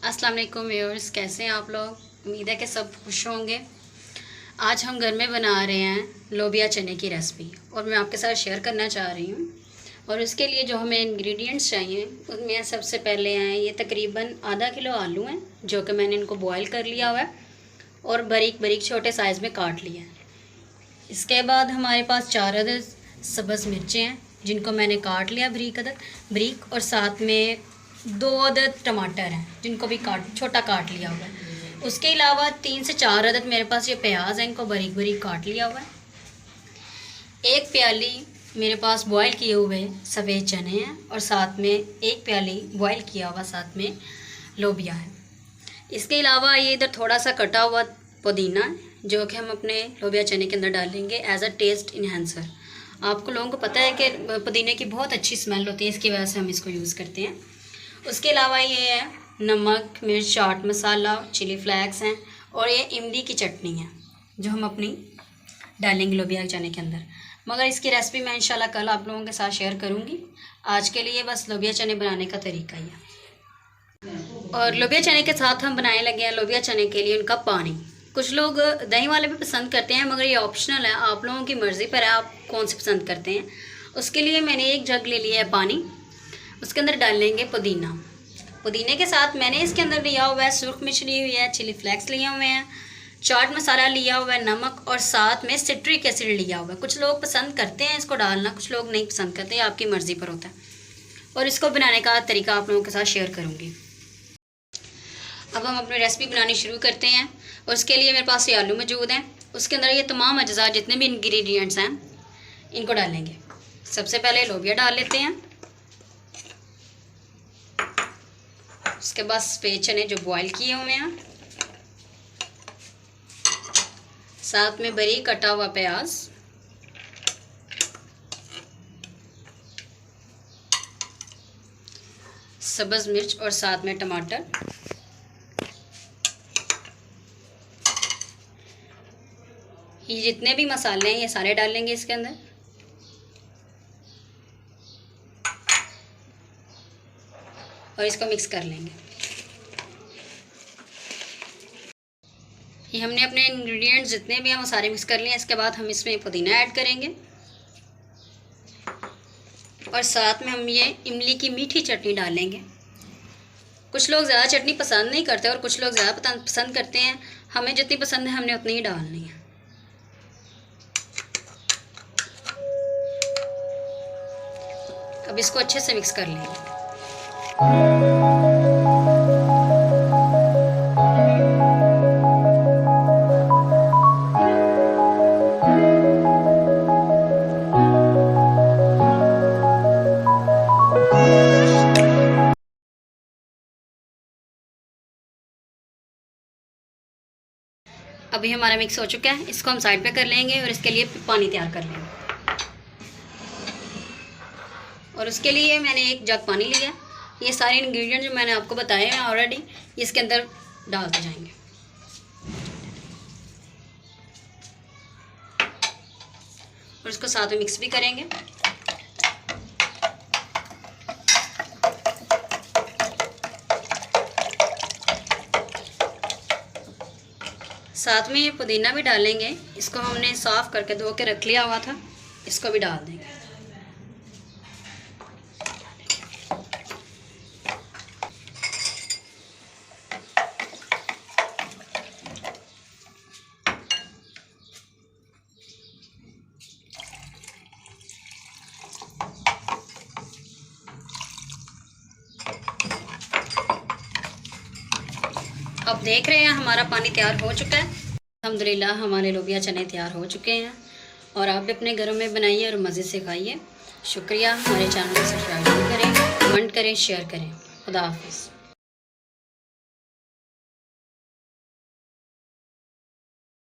अस्सलाम वालेकुम व्यूअर्स, कैसे हैं आप लोग। उम्मीद है कि सब खुश होंगे। आज हम घर में बना रहे हैं लोबिया चने की रेसिपी और मैं आपके साथ शेयर करना चाह रही हूँ। और उसके लिए जो हमें इंग्रेडिएंट्स चाहिए उनमें सबसे पहले हैं ये तकरीबन आधा किलो आलू हैं जो कि मैंने इनको बॉईल कर लिया हुआ है और बारीक बारीक छोटे साइज़ में काट लिया है। इसके बाद हमारे पास 4 अदद सब्ज़ मिर्चें हैं जिनको मैंने काट लिया बारीक और साथ में 2 अदद टमाटर हैं जिनको भी छोटा काट लिया हुआ है। उसके अलावा 3 से 4 अदद मेरे पास ये प्याज है, इनको बारीक बारीक काट लिया हुआ है। 1 प्याली मेरे पास बॉईल किए हुए सफ़ेद चने हैं और साथ में 1 प्याली बॉईल किया हुआ साथ में लोबिया है। इसके अलावा ये इधर थोड़ा सा कटा हुआ पुदीना है जो कि हम अपने लोबिया चने के अंदर डालेंगे एज अ टेस्ट इन्हेंसर। आपको लोगों को पता है कि पुदीने की बहुत अच्छी स्मेल होती है, इसकी वजह से हम इसको यूज़ करते हैं। उसके अलावा ये है नमक, मिर्च, चाट मसाला, चिली फ्लेक्स हैं और ये इमली की चटनी है जो हम अपनी डालेंगे लोबिया चने के अंदर। मगर इसकी रेसिपी मैं इंशाल्लाह कल आप लोगों के साथ शेयर करूँगी। आज के लिए बस लोबिया चने बनाने का तरीका ही है। और लोबिया चने के साथ हम बनाने लगे हैं लोबिया चने के लिए उनका पानी। कुछ लोग दही वाले भी पसंद करते हैं मगर ये ऑप्शनल है, आप लोगों की मर्ज़ी पर है आप कौन से पसंद करते हैं। उसके लिए मैंने 1 जग ले लिया है पानी। उसके अंदर डाल लेंगे पुदीने के साथ मैंने इसके अंदर लिया हुआ है सुर्ख मिर्च ली हुई है, चिली फ्लेक्स लिए हुए हैं, चाट मसाला लिया हुआ है, नमक और साथ में सिट्रिक एसिड लिया हुआ है। कुछ लोग पसंद करते हैं इसको डालना, कुछ लोग नहीं पसंद करते, आपकी मर्ज़ी पर होता है। और इसको बनाने का तरीका आप लोगों के साथ शेयर करूँगी। अब हम अपनी रेसिपी बनानी शुरू करते हैं। और उसके लिए मेरे पास ये आलू मौजूद हैं, उसके अंदर ये तमाम अज्जा जितने भी इंग्रेडिएंट्स हैं इनको डालेंगे। सबसे पहले लोबिया डाल लेते हैं, उसके बाद सफ़ेद चने जो बॉईल किए हुए हैं, साथ में बारीक कटा हुआ प्याज, सब्ज़ मिर्च और साथ में टमाटर, ये जितने भी मसाले हैं ये सारे डाल लेंगे इसके अंदर। और इसको मिक्स कर लेंगे। ये हमने अपने इंग्रेडिएंट्स जितने भी हैं वो सारे मिक्स कर लिए हैं। इसके बाद हम इसमें पुदीना ऐड करेंगे और साथ में हम ये इमली की मीठी चटनी डालेंगे। कुछ लोग ज़्यादा चटनी पसंद नहीं करते और कुछ लोग ज़्यादा पसंद करते हैं। हमें जितनी पसंद है हमने उतनी ही डालनी है। अब इसको अच्छे से मिक्स कर लेंगे। अभी हमारा मिक्स हो चुका है, इसको हम साइड पे कर लेंगे और इसके लिए पानी तैयार कर लेंगे। और उसके लिए मैंने 1 जग पानी लिया। ये सारे इंग्रेडिएंट जो मैंने आपको बताए हैं ऑलरेडी इसके अंदर डालते जाएंगे। और इसको साथ में मिक्स भी करेंगे। साथ में ये पुदीना भी डालेंगे, इसको हमने साफ़ करके धो के रख लिया हुआ था, इसको भी डाल देंगे। अब देख रहे हैं हमारा पानी तैयार हो चुका है। अल्हम्दुलिल्लाह हमारे लोबिया चने तैयार हो चुके हैं और आप भी अपने घरों में बनाइए और मज़े से खाइए। शुक्रिया। हमारे चैनल को सब्सक्राइब करें, कमेंट करें, शेयर करें। खुदा हाफिज़।